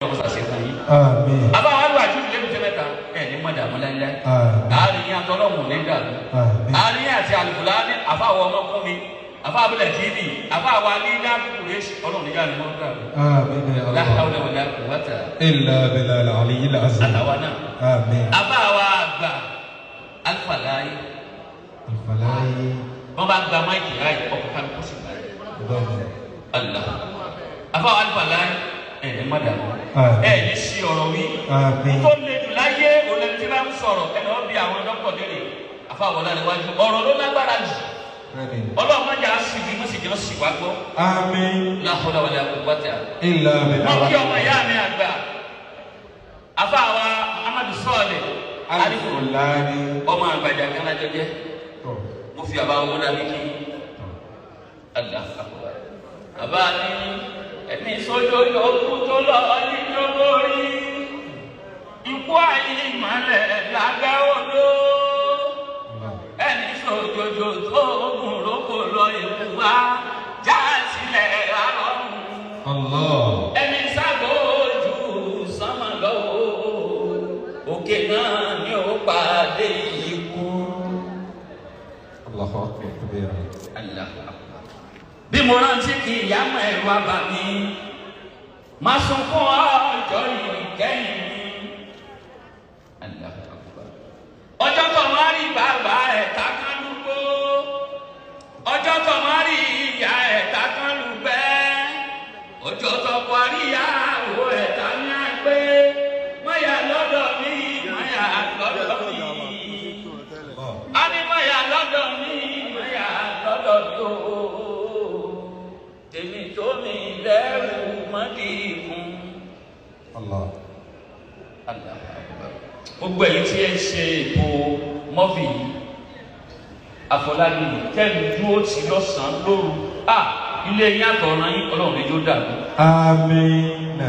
Àmín. Àbá wa lu àti ìlú jẹ́ mẹ́ta ẹ̀ ní mọ̀dà mọ́láńlá. Àárín yín àtọ́lọ́mù ní dàrú. Àárín yín àti àlùfùlá ní àfáwọ̀ ọmọ fún mi. Àfá abúlé TV. Àfá wa ní lábùkù rẹ̀ ọlọ́run nígbà ní wọ́n dàrú. La hawla wala quwwata illa billahil aliyyil azim. Àtàwa náà. Àmín. Àbá wa àgbà Alfalahi. Alfalahi. Wọ́n bá gba máìkì láì ọkọ̀ kan kó sì báyìí. Allah. Àfá wa Alfalahi ẹ̀ má dàrú. Ẹ̀ ní sí ọ̀rọ̀ wí. Tó lè dùn láyé òun tí bá ń sọ̀rọ̀ ẹ̀ lọ́ bí àwọn dọ́kọ̀ lérè. Àfá wọlé àríwájú ọ̀rọ̀ ló lágbára jù. Ọlọ́run máa jà sí ibi mọ́sí jẹ́ sí wá gbọ́. Àmín. La hawla wala quwwata illa billah. Wọ́n kí ọmọ ìyá mi àgbà. Àfá wa Amadu Sọ́ọ̀lẹ̀. Alifulaani. Ọmọ àgbàjà kan lájọ jẹ́. Mo fi àbá owó dàbí kí. Allah akbar. Àbá ní ẹ̀mí sójó yòókù tó lọ nínú lórí. Ikú àyè ìmọ̀lẹ̀ lábẹ́ odò. Ẹni sòjòjò tó ogun lóko lọ ìlú wa já sílẹ̀ àrọ̀rùn. Ẹni sábò ojú sánmà lọ́wọ́ òkè náà ni ó pàdé ikú. Allahu akbar kabira. Allahu akbar. Bí mo rántí kí ìyá mọ̀ ẹ̀rọ àbá mi máa sún fún ọjọ́ ìkẹyìn mi. Allahu akbar. Ọjọ́ kan máa rí bàbá ẹ̀ta kan lúgbó. Ọjọ́ kan máa rí ìyá ẹ̀ta kan lúgbẹ́. Ọjọ́ tó parí ìyàwó ẹ̀ta ní àgbẹ̀. Máyà lọ́dọ̀ mi, máyà lọ́dọ̀ mi. A ní máyà lọ́dọ̀ mi, máyà lọ́dọ̀ mi o. Tèmi tó mi lẹ́rù mọ́dì fún. Allah. Allah. Gbogbo ẹ̀yin tí ẹ ṣe ètò mọ́fì yìí Afọlábí kẹ́mi dúró tí lọ́sàn-án lóru ilé yín àtọ̀ràn yín ọlọ́run ní yóò dàbí. Àmín.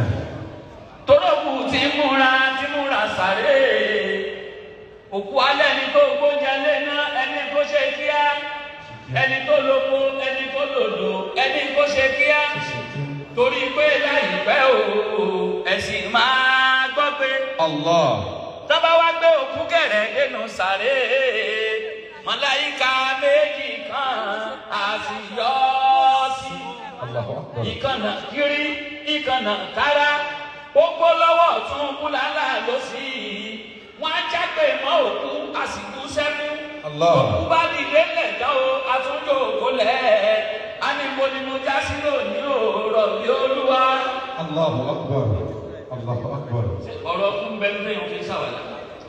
Tọ́lọ́kù tí múra sáré òkú alẹ́ ni tó gbóúnjẹ lé náà ẹni kó ṣe kíá ẹni tó lóko ẹni tó lòdò ẹni kó ṣe kíá torí pé láìpẹ́ ẹ̀sìn máa gbọ́ pé Allah. Tọ́ba wá gbé òkú kẹ̀rẹ̀ nínú sàré màláíkà méjì kan àfiyọ́ sí. Ìkànnà kiri ìkànnà kára gbogbo lọ́wọ́ tún búlálà ló sí. Wọ́n á jágbe mọ́ òkú àsìkò sẹ́kù. Òkú bá dìde lẹ̀dá o àtúndò òkú lẹ̀. A ní mo ni mo já sí lónìí òòrọ̀ bí olúwa. Allahu akbar. Allahu akbar. Ọ̀rọ̀ fún bẹ́ẹ̀ ní òfin sàwàlà.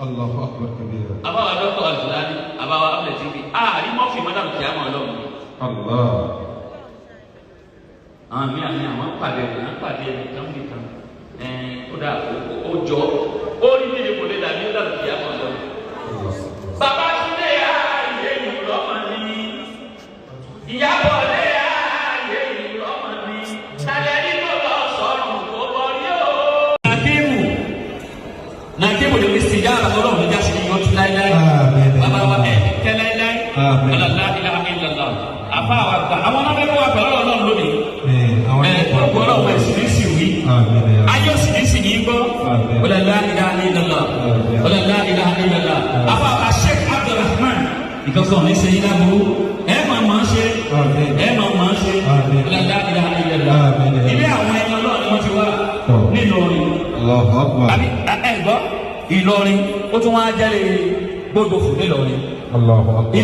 Allahu akbar kabira. Àbáwá dọ́kọ̀ Alfalahi, àbáwá Abdul TV. Àárín mọ́fì mọ́dàmù kìí àmọ́ ọlọ́run. Allah. Àmì àwọn pàdé ẹni kan bí kan. Ó dà ó jọ. Ó rí bí kò lè dàbí mọ́dàmù kìí àmọ́ ọlọ́run. Bàbá Túndé ààyè ìlú ọmọ ni. Ìyábọ̀ lé ààyè ìlú ọmọ ni. Tàlẹ́ ní kò lọ sọ̀rọ̀ kò bọ̀ rí o. Nàkímù lè fi sìgá ọlọ́run níjà sí yóò tún láíláí. Bàbá wa ẹ̀ tẹ́ láíláí. Ọlọ́lá ilaha illallah. Àfa àwọn àgbà àwọn ọmọ ẹgbẹ́ wa pẹ̀lú ọlọ́run lónìí. Ọ̀pọ̀ ọlọ́run ẹ̀sìn ní sì wí. Ayé òsì ní sì ní gbọ́. Ọlọ́lá ilaha illallah. Ọlọ́lá ilaha illallah. Àfa Sheikh Abdulrahman. Ìkọ̀sọ̀ ní ṣe iná burú. Ẹ máa ṣe. Ọlọ́lá ilaha illallah. Ilé àwọn ẹni ọlọ́run ni wọ́n ti wá nínú orin. Allahu akbar. Ẹ̀gbọ́ Ìlọrin ó tún wá jẹ́lé gbọ́dọ̀ fún Ìlọrin. Allahu akbar.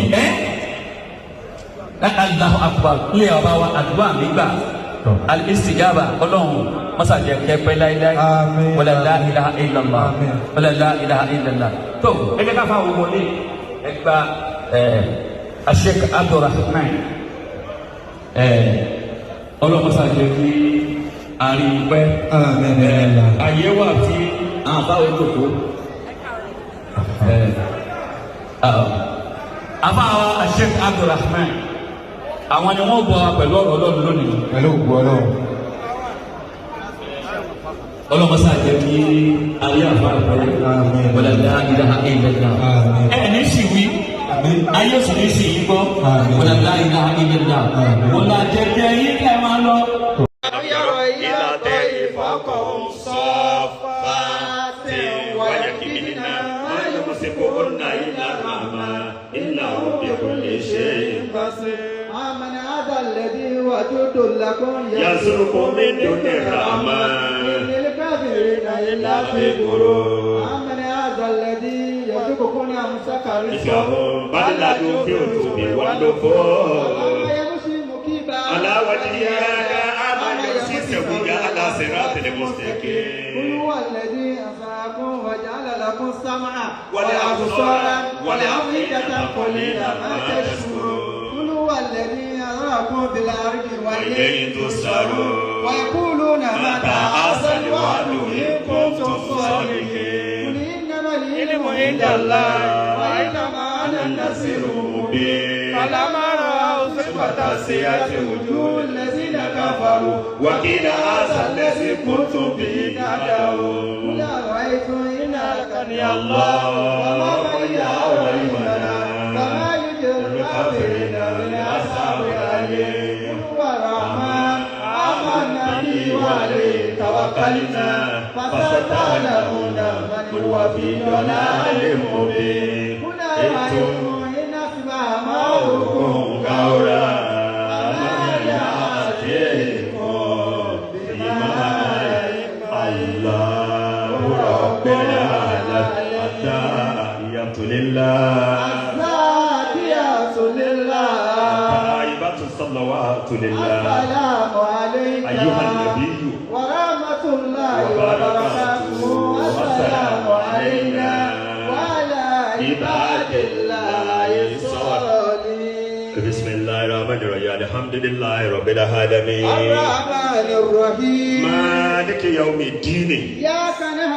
Allahu akbar ilé ọba wa àdúrà nígbà al-istijaba ọlọ́run mọ́sàjẹ́ kẹpẹ́ láíláí. Wala la ilaha illallah. Wala la ilaha illallah. Tó ẹgbẹ́ káfà wọ wọlé ẹgbà Sheikh Abdulrahman ọlọ́run mọ́sàjẹ́ kí àríwẹ́ ayé wà tí àwọn báwo jòkó àbáwá Sheikh Abdulrahman àwọn ni wọ́n bọ̀ pẹ̀lú ọ̀rọ̀ ọlọ́run lónìí pẹ̀lú ògbó ọlọ́run. ọlọ́mọsá jẹ́ kí ayé àfáà pẹ̀lú wala la ilaha illallah ẹni sì wí ayé sì ní sì yí gbọ́ wala la ilaha illallah wọ́n la jẹ́ kí ẹyí kẹ́ máa lọ. ìlàtẹ̀ ìfọkàn sọ. يمسكهن إلا الرحمن إنه بكل شيء بصير. آمن هذا الذي وجود لكم يرزقكم من دون الرحمن للكافرين إلا في غرور. آمن هذا الذي يرزقكم أمسك رزقه بل لدوا في عتوب والنفور يمشي مكيبا على وجهه أعمى يمشي سويا على صراط المستقيم. قل هو الذي أنشأكم وجعل لكم السمع والأبصار والأفئدة قليلا ما تشكرون. قل هو الذي يراكم في الأرض وإليه تسحرون. ويقولون متى هذا الوعد إن كنتم صادقين. قل إنما العلم عند الله وإنما أنا نذير مبين. فلما رأوا زلفة سيئت وجوه الذين كفروا وقيل هذا الذي كنتم به تدعون. قل أرأيتم إن أهلكني الله وما معي أولئك فما يجر الكافرين من عذاب أليم. هو الرحمن آمنا به وعليه توكلنا فستعلمون من هو في ضلال مبين. قل أرأيتم إن أصبح ماؤكم غورا فما يأتيكم بماء الله رب العالمين. التحية لله الزاكية لله طيبة الصلوات لله. السلام عليك أيها النبي ورحمة الله وبركاته. السلام علينا وعلى عباد الله الصالحين. بسم الله الرحمن الرحيم الحمد لله رب العالمين الرحمن الرحيم مالك يوم الدين. إياك نعبد